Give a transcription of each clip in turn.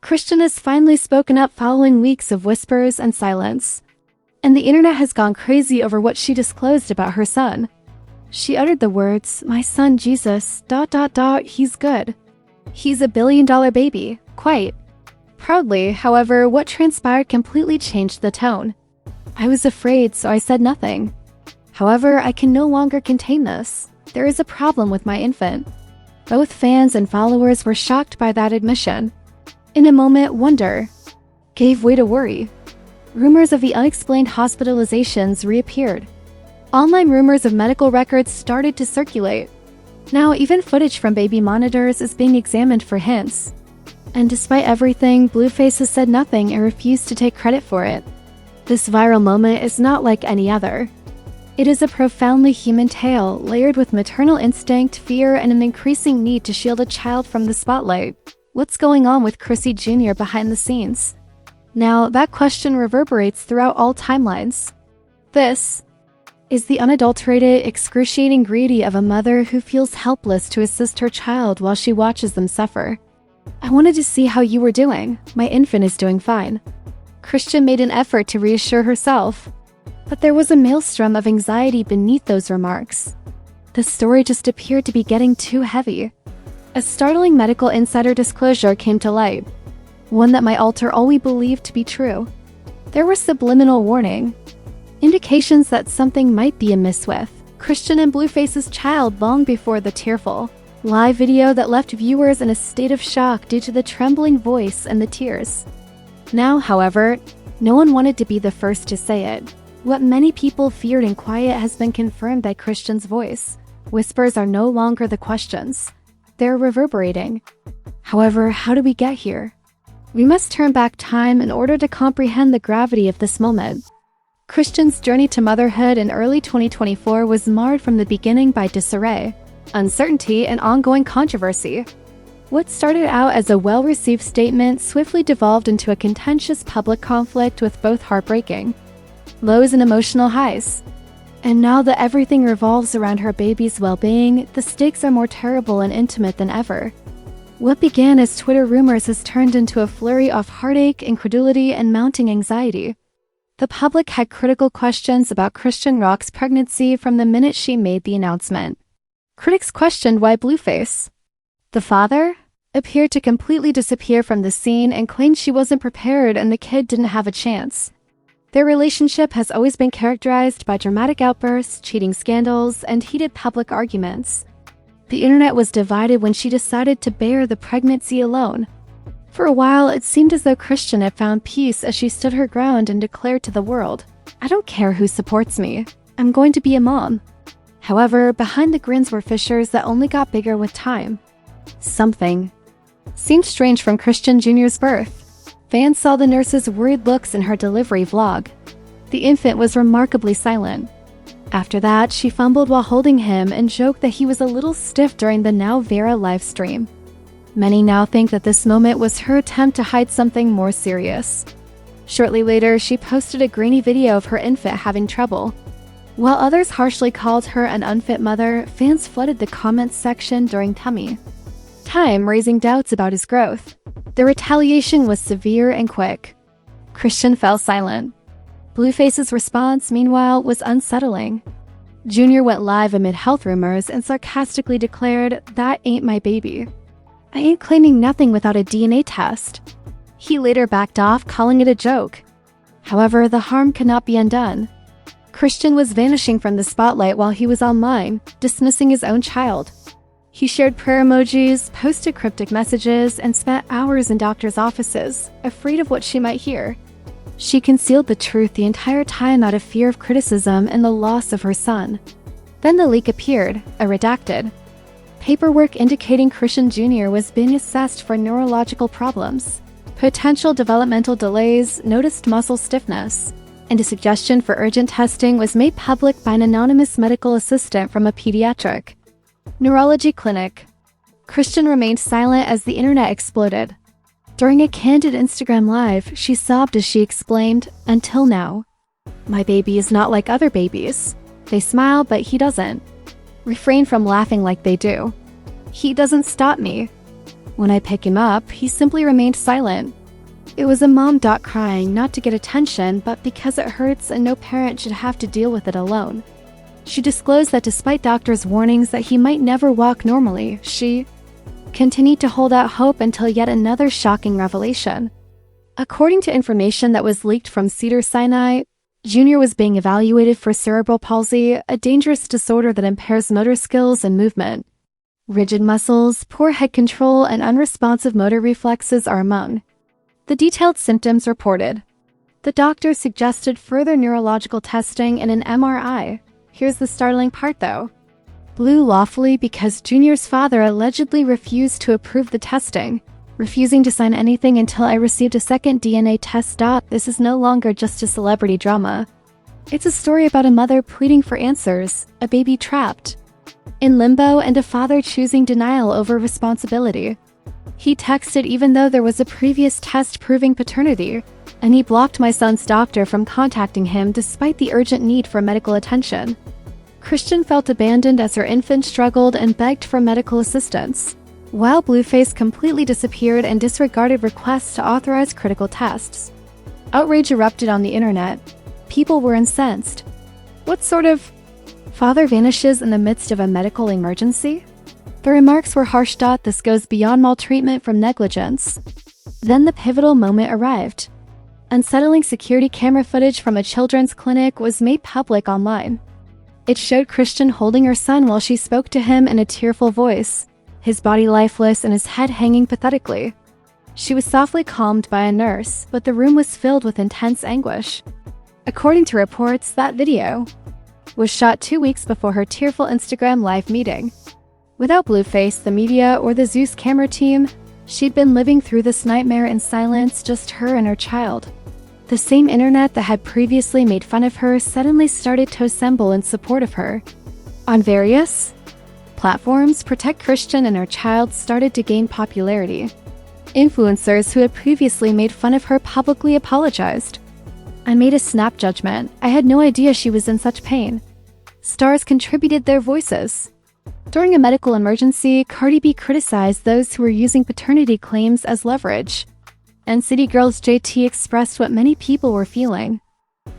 Chrisean has finally spoken up following weeks of whispers and silence. And the internet has gone crazy over what she disclosed about her son. She uttered the words, "My son Jesus, ... he's good. He's a billion-dollar baby, quite." Proudly, however, what transpired completely changed the tone. "I was afraid, so I said nothing. However, I can no longer contain this. There is a problem with my infant." Both fans and followers were shocked by that admission. In a moment, wonder gave way to worry. Rumors of the unexplained hospitalizations reappeared. Online rumors of medical records started to circulate. Now, even footage from baby monitors is being examined for hints. And despite everything, Blueface has said nothing and refused to take credit for it. This viral moment is not like any other. It is a profoundly human tale, layered with maternal instinct, fear, and an increasing need to shield a child from the spotlight. What's going on with Chrissy Jr. behind the scenes? Now, that question reverberates throughout all timelines. This is the unadulterated, excruciating greedy of a mother who feels helpless to assist her child while she watches them suffer. "I wanted to see how you were doing. My infant is doing fine." Chrisean made an effort to reassure herself. But there was a maelstrom of anxiety beneath those remarks. The story just appeared to be getting too heavy. A startling medical insider disclosure came to light. One that might alter all we believed to be true. There was subliminal warning. Indications that something might be amiss with Chrisean and Blueface's child long before the tearful live video that left viewers in a state of shock due to the trembling voice and the tears. Now, however, no one wanted to be the first to say it. What many people feared in quiet has been confirmed by Chrisean's voice. Whispers are no longer the questions. They're reverberating. However, how did we get here? We must turn back time in order to comprehend the gravity of this moment. Chrisean's journey to motherhood in early 2024 was marred from the beginning by disarray, uncertainty, and ongoing controversy. What started out as a well-received statement swiftly devolved into a contentious public conflict with both heartbreaking lows and emotional highs. And now that everything revolves around her baby's well-being, the stakes are more terrible and intimate than ever. What began as Twitter rumors has turned into a flurry of heartache, incredulity, and mounting anxiety. The public had critical questions about Chrisean Rock's pregnancy from the minute she made the announcement. Critics questioned why Blueface, the father, appeared to completely disappear from the scene and claimed she wasn't prepared and the kid didn't have a chance. Their relationship has always been characterized by dramatic outbursts, cheating scandals, and heated public arguments. The internet was divided when she decided to bear the pregnancy alone. For a while, it seemed as though Chrisean had found peace as she stood her ground and declared to the world, "I don't care who supports me. I'm going to be a mom." However, behind the grins were fissures that only got bigger with time. Something seemed strange from Chrisean Jr.'s birth. Fans saw the nurse's worried looks in her delivery vlog. The infant was remarkably silent. After that, she fumbled while holding him and joked that he was a little stiff during the Now Vera live stream. Many now think that this moment was her attempt to hide something more serious. Shortly later, she posted a grainy video of her infant having trouble. While others harshly called her an unfit mother, fans flooded the comments section during tummy time, raising doubts about his growth. The retaliation was severe and quick. Chrisean fell silent. Blueface's response, meanwhile, was unsettling. Junior went live amid health rumors and sarcastically declared, "That ain't my baby. I ain't claiming nothing without a DNA test." He later backed off, calling it a joke. However, the harm could not be undone. Chrisean was vanishing from the spotlight while he was online, dismissing his own child. He shared prayer emojis, posted cryptic messages, and spent hours in doctors' offices, afraid of what she might hear. She concealed the truth the entire time out of fear of criticism and the loss of her son. Then the leak appeared, a redacted paperwork indicating Chrisean Jr. was being assessed for neurological problems, potential developmental delays, noticed muscle stiffness, and a suggestion for urgent testing was made public by an anonymous medical assistant from a pediatric neurology clinic. Chrisean remained silent as the internet exploded. During a candid Instagram live, she sobbed as she exclaimed, "Until now, my baby is not like other babies. They smile, but he doesn't. Refrain from laughing like they do. He doesn't stop me. When I pick him up, he simply remained silent. It was a mom crying, not to get attention, but because it hurts and no parent should have to deal with it alone. She disclosed that despite doctors' warnings that he might never walk normally, she continued to hold out hope until yet another shocking revelation. According to information that was leaked from Cedars-Sinai, Junior was being evaluated for cerebral palsy, a dangerous disorder that impairs motor skills and movement. Rigid muscles, poor head control, and unresponsive motor reflexes are among the detailed symptoms reported. The doctor suggested further neurological testing and an MRI. Here's the startling part though. Blue lawfully because Junior's father allegedly refused to approve the testing, refusing to sign anything until I received a second DNA test. This is no longer just a celebrity drama. It's a story about a mother pleading for answers, a baby trapped in limbo, and a father choosing denial over responsibility. He texted even though there was a previous test proving paternity, and he blocked my son's doctor from contacting him despite the urgent need for medical attention. Chrisean felt abandoned as her infant struggled and begged for medical assistance, while Blueface completely disappeared and disregarded requests to authorize critical tests. Outrage erupted on the internet. People were incensed. What sort of father vanishes in the midst of a medical emergency? The remarks were harsh. This goes beyond maltreatment from negligence. Then the pivotal moment arrived. Unsettling security camera footage from a children's clinic was made public online. It showed Chrisean holding her son while she spoke to him in a tearful voice, his body lifeless and his head hanging pathetically. She was softly calmed by a nurse, but the room was filled with intense anguish. According to reports, that video was shot 2 weeks before her tearful Instagram live meeting. Without Blueface, the media, or the Zeus camera team, she'd been living through this nightmare in silence, just her and her child. The same internet that had previously made fun of her suddenly started to assemble in support of her. On various platforms, Protect Chrisean and her child started to gain popularity. Influencers who had previously made fun of her publicly apologized. I made a snap judgment. I had no idea she was in such pain. Stars contributed their voices. During a medical emergency, Cardi B criticized those who were using paternity claims as leverage. And City Girls JT expressed what many people were feeling.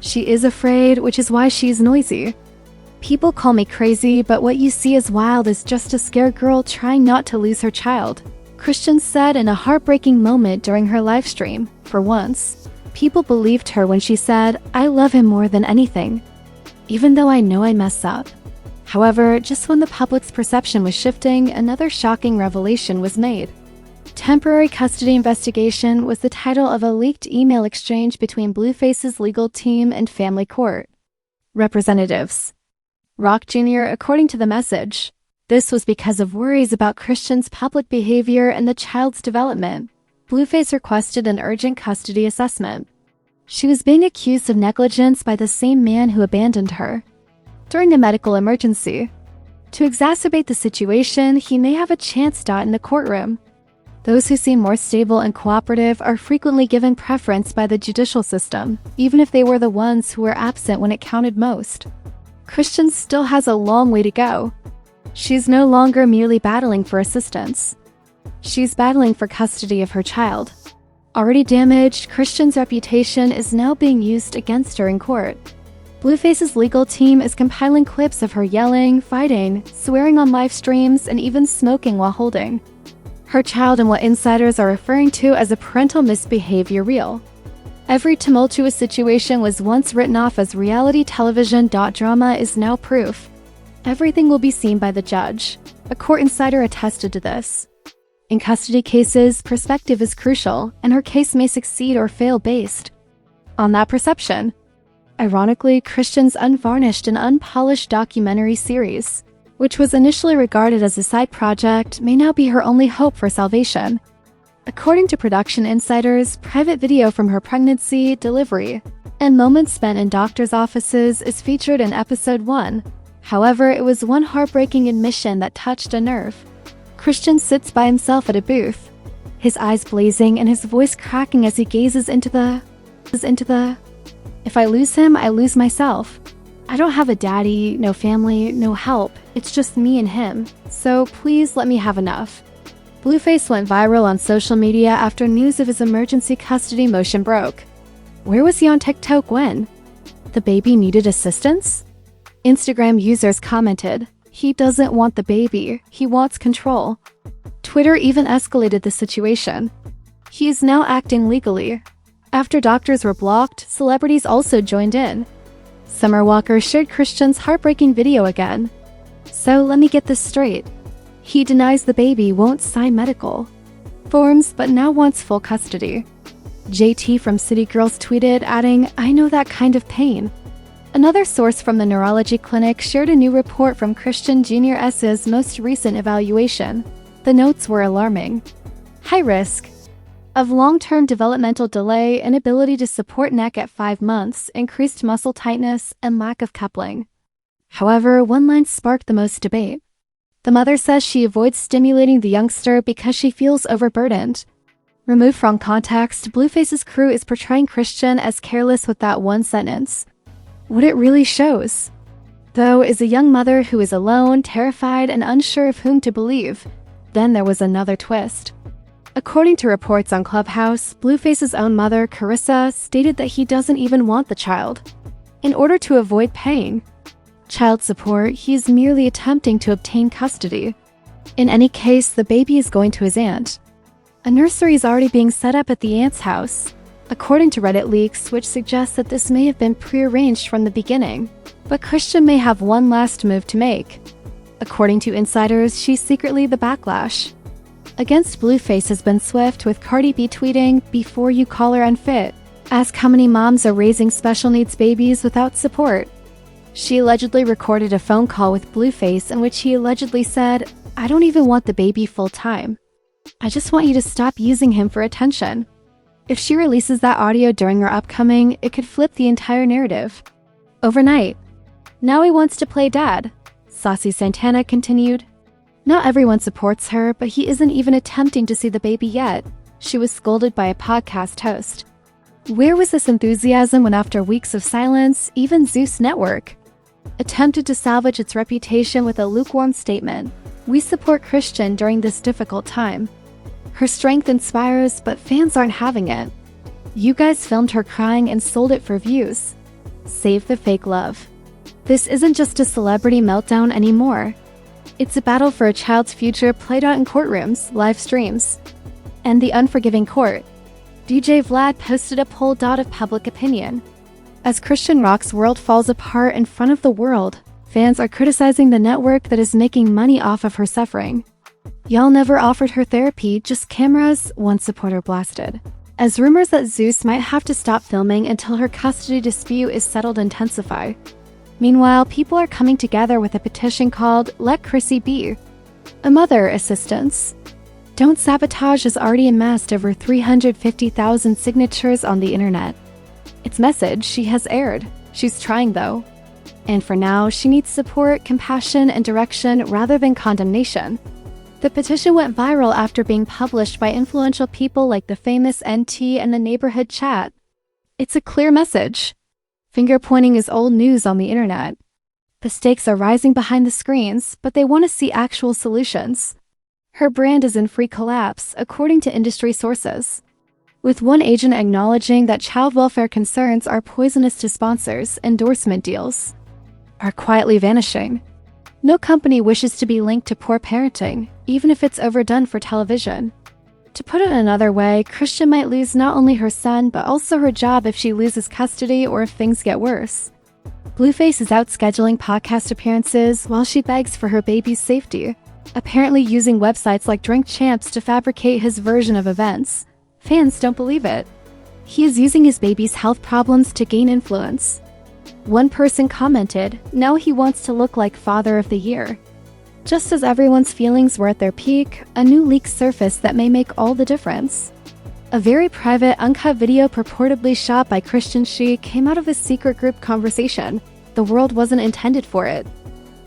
She is afraid, which is why she's noisy. People call me crazy, but what you see as wild is just a scared girl trying not to lose her child, Chrisean said in a heartbreaking moment during her live stream. For once, people believed her when she said, "I love him more than anything, even though I know I mess up." However, just when the public's perception was shifting, another shocking revelation was made. Temporary Custody Investigation was the title of a leaked email exchange between Blueface's legal team and family court representatives. Rock Jr., according to the message, this was because of worries about Chrisean's public behavior and the child's development. Blueface requested an urgent custody assessment. She was being accused of negligence by the same man who abandoned her during a medical emergency. To exacerbate the situation, he may have a chance in the courtroom. Those who seem more stable and cooperative are frequently given preference by the judicial system, even if they were the ones who were absent when it counted most. Chrisean still has a long way to go. She's no longer merely battling for assistance. She's battling for custody of her child. Already damaged, Chrisean's reputation is now being used against her in court. Blueface's legal team is compiling clips of her yelling, fighting, swearing on live streams, and even smoking while holding her child in what insiders are referring to as a parental misbehavior reel. Every tumultuous situation was once written off as reality television. Drama is now proof. Everything will be seen by the judge. A court insider attested to this. In custody cases, perspective is crucial, and her case may succeed or fail based on that perception. Ironically, Chrisean's unvarnished and unpolished documentary series, which was initially regarded as a side project, may now be her only hope for salvation. According to production insiders, private video from her pregnancy, delivery, and moments spent in doctors' offices is featured in episode 1. However, it was one heartbreaking admission that touched a nerve. Chrisean sits by himself at a booth, his eyes blazing and his voice cracking as he gazes into the... If I lose him, I lose myself. I don't have a daddy, no family, no help. It's just me and him. So please let me have enough. Blueface went viral on social media after news of his emergency custody motion broke. Where was he on TikTok when? The baby needed assistance? Instagram users commented, "He doesn't want the baby, he wants control." Twitter even escalated the situation. He is now acting legally. After doctors were blocked, celebrities also joined in. Summer Walker shared Chrisean's heartbreaking video again. "So let me get this straight. He denies the baby won't sign medical forms but now wants full custody." JT from City Girls tweeted, adding, "I know that kind of pain." Another source from the neurology clinic shared a new report from Chrisean Jr.'s most recent evaluation. The notes were alarming. High risk of long-term developmental delay, inability to support neck at 5 months, increased muscle tightness, and lack of coupling. However, one line sparked the most debate. The mother says she avoids stimulating the youngster because she feels overburdened. Removed from context, Blueface's crew is portraying Chrisean as careless with that one sentence. What it really shows, though, is a young mother who is alone, terrified, and unsure of whom to believe. Then there was another twist. According to reports on Clubhouse, Blueface's own mother, Carissa, stated that he doesn't even want the child. In order to avoid paying child support, he is merely attempting to obtain custody. In any case, the baby is going to his aunt. A nursery is already being set up at the aunt's house, according to Reddit leaks, which suggests that this may have been prearranged from the beginning. But Chrisean may have one last move to make. According to insiders, she's secretly the backlash against Blueface has been swift, with Cardi B tweeting, "Before you call her unfit, ask how many moms are raising special needs babies without support." She allegedly recorded a phone call with Blueface in which he allegedly said, "I don't even want the baby full time. I just want you to stop using him for attention." If she releases that audio during her upcoming, it could flip the entire narrative overnight. Now he wants to play dad, Saucy Santana continued. Not everyone supports her, but he isn't even attempting to see the baby yet. She was scolded by a podcast host. Where was this enthusiasm when, after weeks of silence, even Zeus Network attempted to salvage its reputation with a lukewarm statement? "We support Chrisean during this difficult time. Her strength inspires, but fans aren't having it. You guys filmed her crying and sold it for views. Save the fake love." This isn't just a celebrity meltdown anymore. It's a battle for a child's future played out in courtrooms, live streams, and the unforgiving court. DJ Vlad posted a poll of public opinion. As Chrisean Rock's world falls apart in front of the world, fans are criticizing the network that is making money off of her suffering. "Y'all never offered her therapy, just cameras," one supporter blasted. As rumors that Zeus might have to stop filming until her custody dispute is settled intensify. Meanwhile, people are coming together with a petition called "Let Chrissy Be a Mother" assistance. Don't Sabotage has already amassed over 350,000 signatures on the internet. Its message she has aired. She's trying though. And for now, she needs support, compassion, and direction rather than condemnation. The petition went viral after being published by influential people like the famous NT and the neighborhood chat. It's a clear message. Finger-pointing is old news on the internet. The stakes are rising behind the screens, but they want to see actual solutions. Her brand is in free collapse, according to industry sources, with one agent acknowledging that child welfare concerns are poisonous to sponsors. Endorsement deals are quietly vanishing. No company wishes to be linked to poor parenting, even if it's overdone for television. To put it another way, Chrisean might lose not only her son, but also her job if she loses custody or if things get worse. Blueface is out scheduling podcast appearances while she begs for her baby's safety, apparently using websites like Drink Champs to fabricate his version of events. Fans don't believe it. He is using his baby's health problems to gain influence. One person commented, "Now he wants to look like Father of the Year." Just as everyone's feelings were at their peak, a new leak surfaced that may make all the difference. A very private, uncut video purportedly shot by Chrisean She came out of a secret group conversation. The world wasn't intended for it.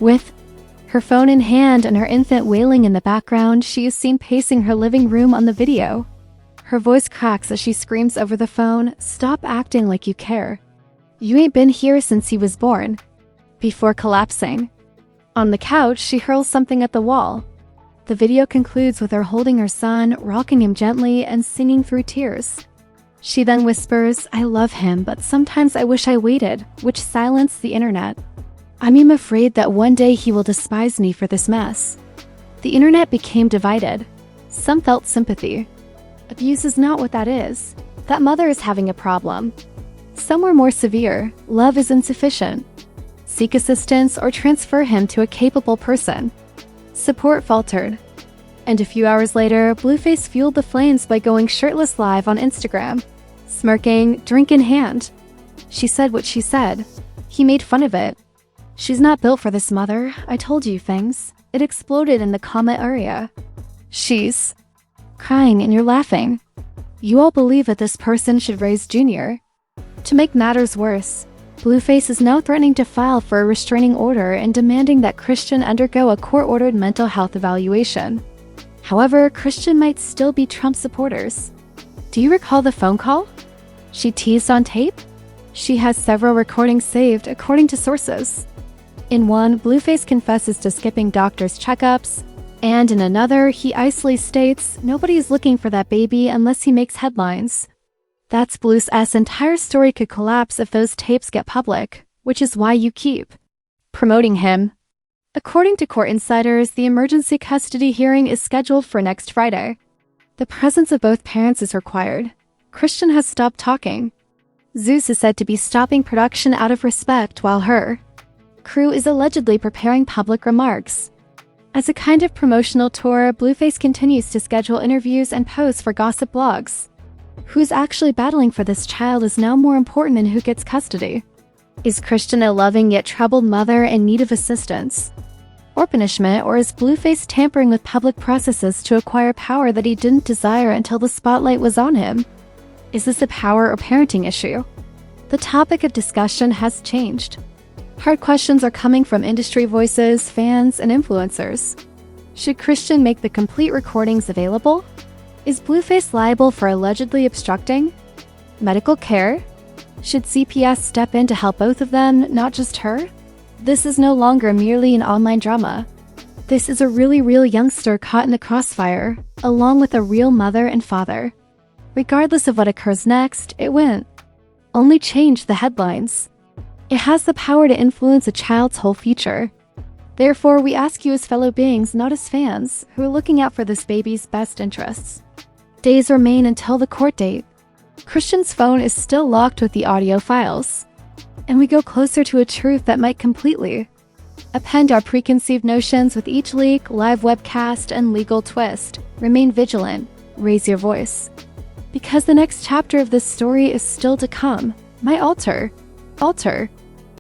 With her phone in hand and her infant wailing in the background, she is seen pacing her living room on the video. Her voice cracks as she screams over the phone, "Stop acting like you care. You ain't been here since he was born," before collapsing. On the couch, she hurls something at the wall. The video concludes with her holding her son, rocking him gently, and singing through tears. She then whispers, "I love him, but sometimes I wish I waited," which silenced the internet. "I'm afraid that one day he will despise me for this mess." The internet became divided. Some felt sympathy. Abuse is not what that is. That mother is having a problem. Some were more severe. Love is insufficient. Seek assistance or transfer him to a capable person. Support faltered. And a few hours later, Blueface fueled the flames by going shirtless live on Instagram, smirking, drink in hand. She said what she said. He made fun of it. "She's not built for this, mother. I told you things." It exploded in the comment area. "She's crying and you're laughing. You all believe that this person should raise Junior." To make matters worse, Blueface is now threatening to file for a restraining order and demanding that Chrisean undergo a court-ordered mental health evaluation. However, Chrisean might still be Trump supporters. Do you recall the phone call she teased on tape? She has several recordings saved, according to sources. In one, Blueface confesses to skipping doctor's checkups, and in another, he icily states nobody's looking for that baby unless he makes headlines. That's Blue's entire story could collapse if those tapes get public, which is why you keep promoting him. According to court insiders, the emergency custody hearing is scheduled for next Friday. The presence of both parents is required. Chrisean has stopped talking. Zeus is said to be stopping production out of respect while her crew is allegedly preparing public remarks. As a kind of promotional tour, Blueface continues to schedule interviews and posts for gossip blogs. Who's actually battling for this child is now more important than who gets custody. Is Chrisean a loving yet troubled mother in need of assistance or punishment, or is Blueface tampering with public processes to acquire power that he didn't desire until the spotlight was on him? Is this a power or parenting issue? The topic of discussion has changed. Hard questions are coming from industry voices, fans, and influencers. Should Chrisean make the complete recordings available? Is Blueface liable for allegedly obstructing medical care? Should CPS step in to help both of them, not just her? This is no longer merely an online drama. This is a really real youngster caught in the crossfire, along with a real mother and father. Regardless of what occurs next, it won't only change the headlines. It has the power to influence a child's whole future. Therefore, we ask you as fellow beings, not as fans, who are looking out for this baby's best interests. Days remain until the court date. Chrisean's phone is still locked with the audio files. And we go closer to a truth that might completely append our preconceived notions with each leak, live webcast, and legal twist. Remain vigilant. Raise your voice. Because the next chapter of this story is still to come. My altar.